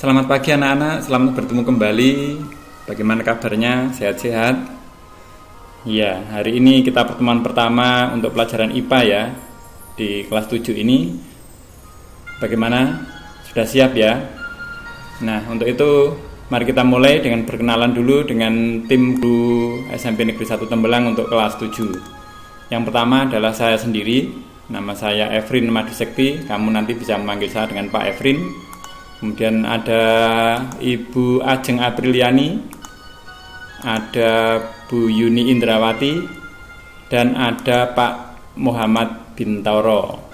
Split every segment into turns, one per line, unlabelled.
Selamat pagi anak-anak, selamat bertemu kembali. Bagaimana kabarnya? Sehat-sehat? Ya, hari ini kita pertemuan pertama untuk pelajaran IPA ya, di kelas 7 ini. Bagaimana? Sudah siap ya? Nah, untuk itu mari kita mulai dengan berkenalan dulu dengan tim guru SMP Negeri 1 Tembelang untuk kelas 7. Yang pertama adalah saya sendiri, nama saya Efrin Madusekti. Kamu nanti bisa memanggil saya dengan Pak Efrin. Kemudian ada Ibu Ajeng Apriliani, ada Bu Yuni Indrawati, dan ada Pak Muhammad Bintoro.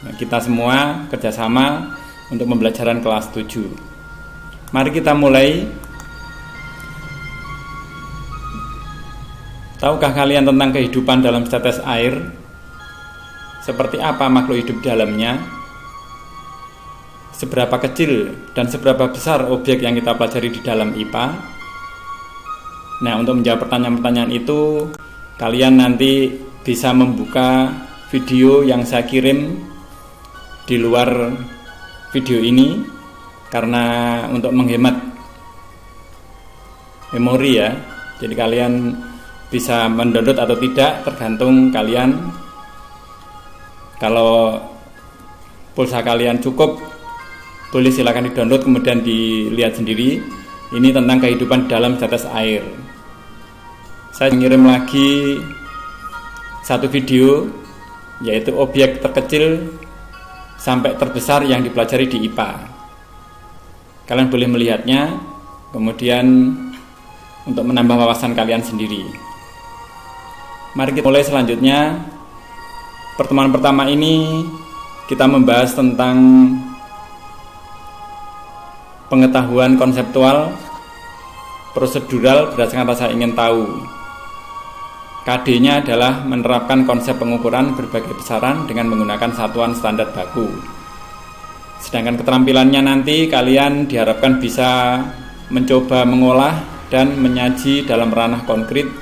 Nah, kita semua kerjasama untuk pembelajaran kelas 7. Mari kita mulai. Tahukah kalian tentang kehidupan dalam setetes air? Seperti apa makhluk hidup di dalamnya? Seberapa kecil dan seberapa besar objek yang kita pelajari di dalam IPA? Nah, untuk menjawab pertanyaan-pertanyaan itu, kalian nanti bisa membuka video yang saya kirim di luar video ini, karena untuk menghemat memori ya. Jadi kalian bisa mendownload atau tidak, tergantung kalian. Kalau pulsa kalian cukup, boleh silakan di-download kemudian dilihat sendiri. Ini tentang kehidupan dalam setetes air. Saya mengirim lagi satu video, yaitu objek terkecil sampai terbesar yang dipelajari di IPA. Kalian boleh melihatnya, kemudian untuk menambah wawasan kalian sendiri. Mari kita mulai selanjutnya. Pertemuan pertama ini kita membahas tentang pengetahuan konseptual prosedural berdasarkan rasa ingin tahu. KD-nya adalah menerapkan konsep pengukuran berbagai besaran dengan menggunakan satuan standar baku. Sedangkan keterampilannya nanti kalian diharapkan bisa mencoba mengolah dan menyaji dalam ranah konkret,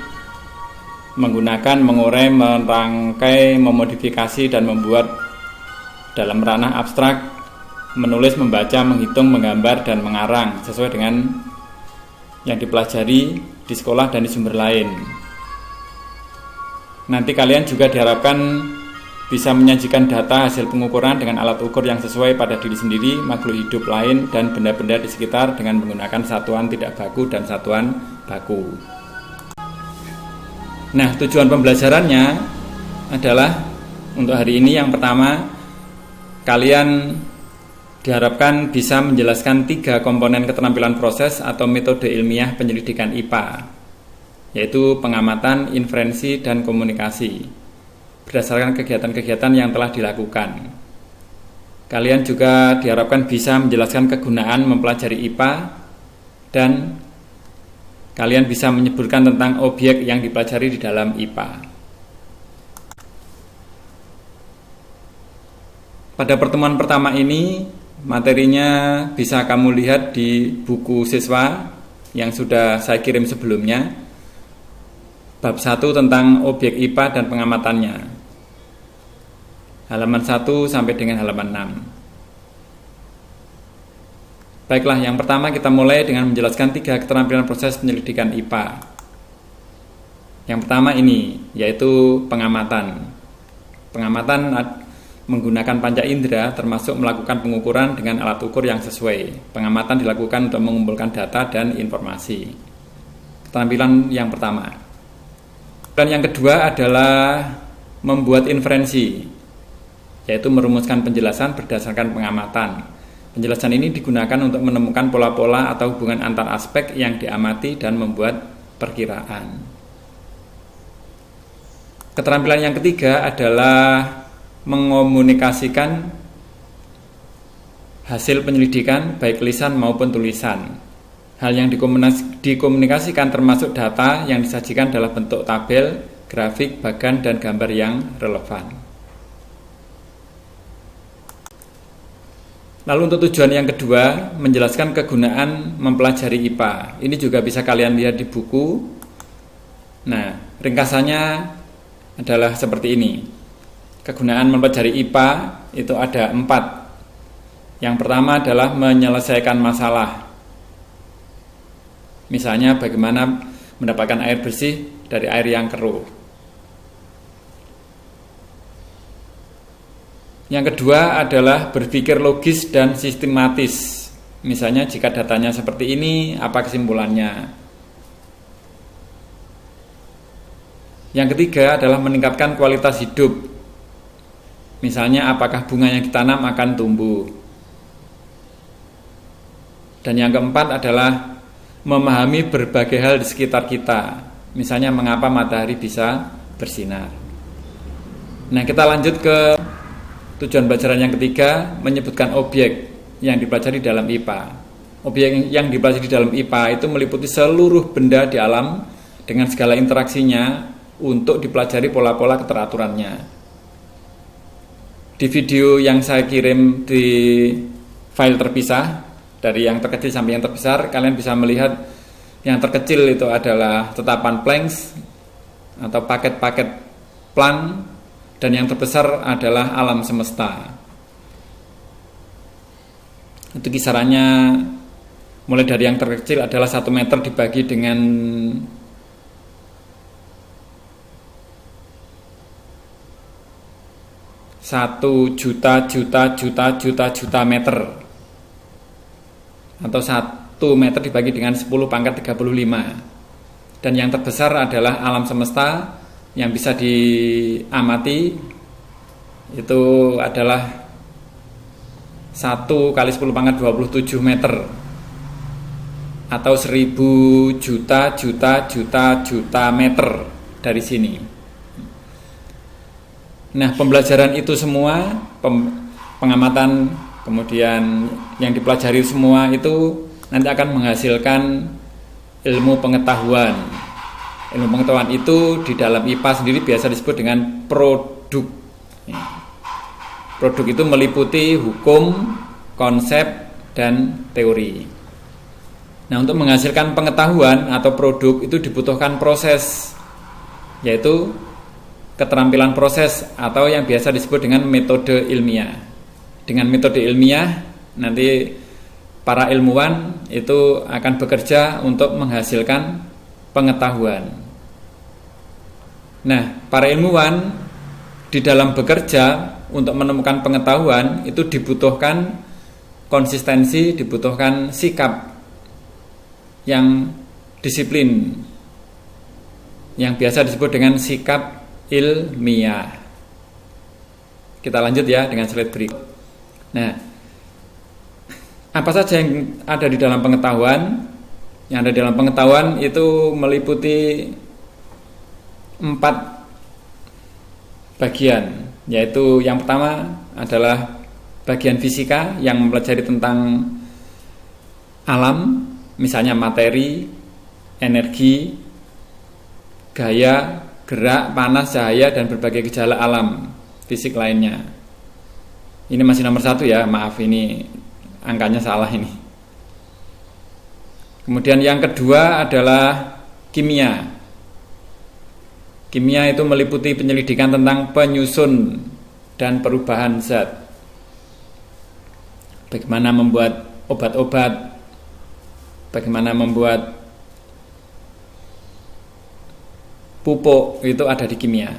menggunakan, mengurai, merangkai, memodifikasi, dan membuat dalam ranah abstrak, menulis, membaca, menghitung, menggambar, dan mengarang sesuai dengan yang dipelajari di sekolah dan di sumber lain. Nanti kalian juga diharapkan bisa menyajikan data hasil pengukuran dengan alat ukur yang sesuai pada diri sendiri, makhluk hidup lain, dan benda-benda di sekitar dengan menggunakan satuan tidak baku dan satuan baku. Nah, tujuan pembelajarannya adalah untuk hari ini yang pertama, kalian diharapkan bisa menjelaskan 3 komponen keterampilan proses atau metode ilmiah penyelidikan IPA, yaitu pengamatan, inferensi, dan komunikasi, berdasarkan kegiatan-kegiatan yang telah dilakukan. Kalian juga diharapkan bisa menjelaskan kegunaan mempelajari IPA, dan kalian bisa menyebutkan tentang objek yang dipelajari di dalam IPA. Pada pertemuan pertama ini, materinya bisa kamu lihat di buku siswa yang sudah saya kirim sebelumnya. Bab 1 tentang objek IPA dan pengamatannya, halaman 1 sampai dengan halaman 6. Baiklah, yang pertama kita mulai dengan menjelaskan 3 keterampilan proses penyelidikan IPA. Yang pertama ini, yaitu pengamatan. Pengamatan menggunakan panca indera, termasuk melakukan pengukuran dengan alat ukur yang sesuai. Pengamatan dilakukan untuk mengumpulkan data dan informasi. Keterampilan yang pertama. Dan yang kedua adalah membuat inferensi, yaitu merumuskan penjelasan berdasarkan pengamatan. Penjelasan ini digunakan untuk menemukan pola-pola atau hubungan antar aspek yang diamati dan membuat perkiraan. Keterampilan yang ketiga adalah mengomunikasikan hasil penyelidikan baik lisan maupun tulisan. Hal yang dikomunikasikan termasuk data yang disajikan dalam bentuk tabel, grafik, bagan, dan gambar yang relevan. Lalu untuk tujuan yang kedua, menjelaskan kegunaan mempelajari IPA. Ini juga bisa kalian lihat di buku. Nah, ringkasannya adalah seperti ini. Kegunaan mempelajari IPA itu ada 4. Yang pertama adalah menyelesaikan masalah. Misalnya bagaimana mendapatkan air bersih dari air yang keruh. Yang kedua adalah berpikir logis dan sistematis. Misalnya jika datanya seperti ini, apa kesimpulannya? Yang ketiga adalah meningkatkan kualitas hidup. Misalnya apakah bunga yang ditanam akan tumbuh. Dan yang keempat adalah memahami berbagai hal di sekitar kita. Misalnya mengapa matahari bisa bersinar. Nah, kita lanjut ke tujuan pelajaran yang ketiga, menyebutkan objek yang dipelajari dalam IPA. Objek yang dipelajari dalam IPA itu meliputi seluruh benda di alam dengan segala interaksinya untuk dipelajari pola-pola keteraturannya. Di video yang saya kirim di file terpisah, dari yang terkecil sampai yang terbesar, kalian bisa melihat yang terkecil itu adalah tetapan Planck atau paket-paket Planck, dan yang terbesar adalah alam semesta. Itu kisarannya mulai dari yang terkecil adalah 1 meter dibagi dengan 1 juta meter, atau 1 meter dibagi dengan 10 pangkat 35. Dan yang terbesar adalah alam semesta yang bisa diamati, itu adalah 1 kali 10 pangkat 27 meter, atau 1000 juta meter dari sini. Nah, pembelajaran itu semua, pengamatan, kemudian yang dipelajari semua itu nanti akan menghasilkan ilmu pengetahuan. Ilmu pengetahuan itu di dalam IPA sendiri biasa disebut dengan produk. Produk itu meliputi hukum, konsep, dan teori. Nah, untuk menghasilkan pengetahuan atau produk itu dibutuhkan proses, yaitu keterampilan proses atau yang biasa disebut dengan metode ilmiah. Dengan metode ilmiah nanti para ilmuwan itu akan bekerja untuk menghasilkan pengetahuan. Nah, para ilmuwan di dalam bekerja untuk menemukan pengetahuan itu dibutuhkan konsistensi, dibutuhkan sikap yang disiplin, yang biasa disebut dengan sikap ilmiah. Kita lanjut ya dengan slide berikut. Nah, apa saja yang ada di dalam pengetahuan? Yang ada di dalam pengetahuan itu meliputi 4 bagian, yaitu yang pertama adalah bagian fisika yang mempelajari tentang alam, misalnya materi, energi, gaya, gerak, panas, cahaya, dan berbagai gejala alam fisik lainnya. Ini masih nomor 1 ya, maaf ini angkanya salah ini. Kemudian yang kedua adalah kimia. Kimia itu meliputi penyelidikan tentang penyusun dan perubahan zat. Bagaimana membuat obat-obat, bagaimana membuat pupuk, itu ada di kimia.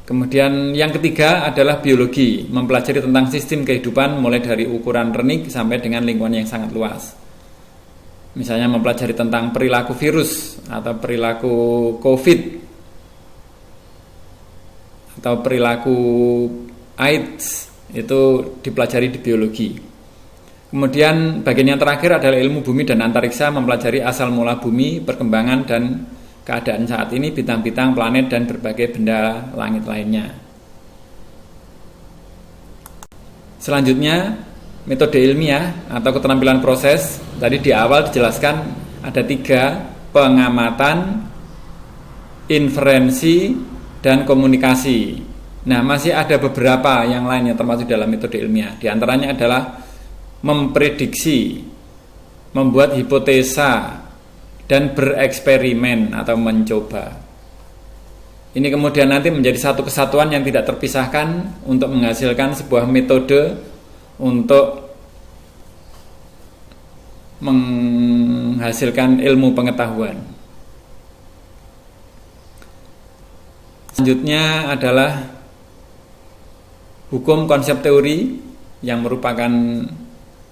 Kemudian yang ketiga adalah biologi, mempelajari tentang sistem kehidupan mulai dari ukuran renik sampai dengan lingkungan yang sangat luas. Misalnya mempelajari tentang perilaku virus atau perilaku COVID atau perilaku AIDS, itu dipelajari di biologi. Kemudian bagian yang terakhir adalah ilmu bumi dan antariksa, mempelajari asal mula bumi, perkembangan dan keadaan saat ini, bintang-bintang, planet, dan berbagai benda langit lainnya. Selanjutnya, metode ilmiah atau keterampilan proses. Tadi di awal dijelaskan ada 3: pengamatan, inferensi, dan komunikasi. Nah, masih ada beberapa yang lain yang termasuk dalam metode ilmiah. Di antaranya adalah memprediksi, membuat hipotesa, dan bereksperimen atau mencoba. Ini kemudian nanti menjadi satu kesatuan yang tidak terpisahkan untuk menghasilkan sebuah metode untuk menghasilkan ilmu pengetahuan. Selanjutnya adalah hukum konsep teori yang merupakan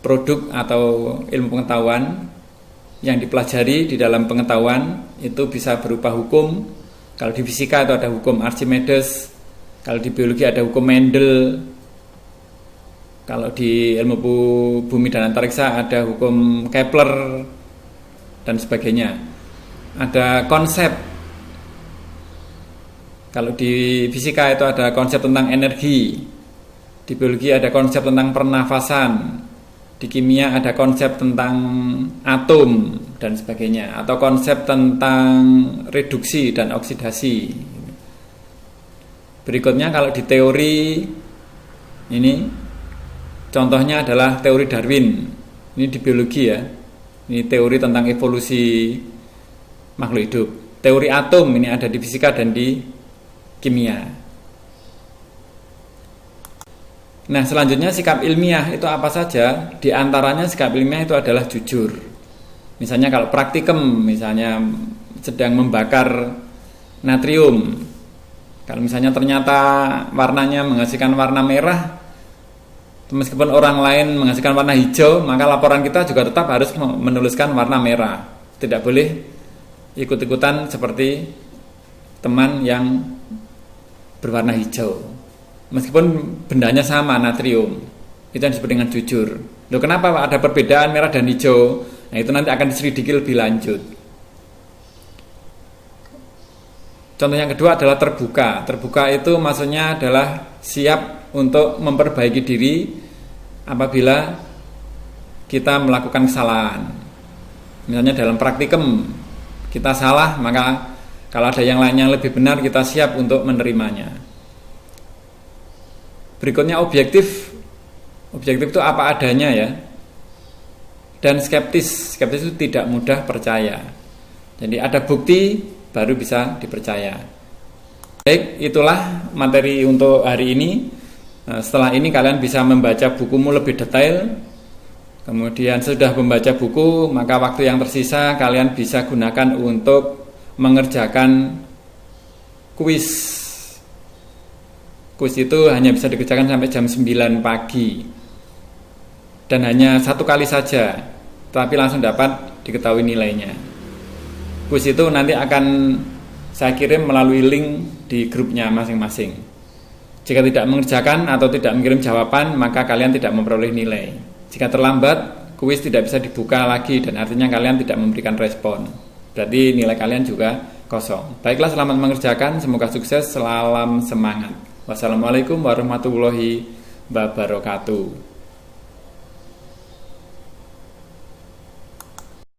produk atau ilmu pengetahuan yang dipelajari di dalam pengetahuan. Itu bisa berupa hukum. Kalau di fisika itu ada hukum Archimedes, kalau di biologi ada hukum Mendel, kalau di ilmu bumi dan antariksa ada hukum Kepler dan sebagainya. Ada konsep. Kalau di fisika itu ada konsep tentang energi, di biologi ada konsep tentang pernafasan, di kimia ada konsep tentang atom dan sebagainya, atau konsep tentang reduksi dan oksidasi. Berikutnya kalau di teori ini contohnya adalah teori Darwin. Ini di biologi ya. Ini teori tentang evolusi makhluk hidup. Teori atom ini ada di fisika dan di kimia. Nah, selanjutnya sikap ilmiah itu apa saja? Di antaranya sikap ilmiah itu adalah jujur. Misalnya kalau praktikum, misalnya sedang membakar natrium, kalau misalnya ternyata warnanya menghasilkan warna merah, meskipun orang lain menghasilkan warna hijau, maka laporan kita juga tetap harus menuliskan warna merah. Tidak boleh ikut-ikutan seperti teman yang berwarna hijau, meskipun bendanya sama, natrium. Itu yang disebut dengan jujur. Loh, kenapa ada perbedaan merah dan hijau? Nah, itu nanti akan diselidiki lebih lanjut. Contoh yang kedua adalah terbuka. Terbuka itu maksudnya adalah siap untuk memperbaiki diri apabila kita melakukan kesalahan. Misalnya dalam praktikum kita salah, maka kalau ada yang lain yang lebih benar, kita siap untuk menerimanya. Berikutnya objektif. Objektif itu apa adanya ya. Dan skeptis. Skeptis itu tidak mudah percaya. Jadi ada bukti baru bisa dipercaya. Baik, itulah materi untuk hari ini. Setelah ini kalian bisa membaca bukumu lebih detail. Kemudian sesudah membaca buku, maka waktu yang tersisa kalian bisa gunakan untuk mengerjakan kuis. Kuis itu hanya bisa dikerjakan sampai jam 9 pagi dan hanya satu kali saja, tapi langsung dapat diketahui nilainya. Kuis itu nanti akan saya kirim melalui link di grupnya masing-masing. Jika tidak mengerjakan atau tidak mengirim jawaban, maka kalian tidak memperoleh nilai. Jika terlambat, kuis tidak bisa dibuka lagi dan artinya kalian tidak memberikan respon. Berarti nilai kalian juga kosong. Baiklah, selamat mengerjakan, semoga sukses, salam semangat. Wassalamualaikum warahmatullahi wabarakatuh.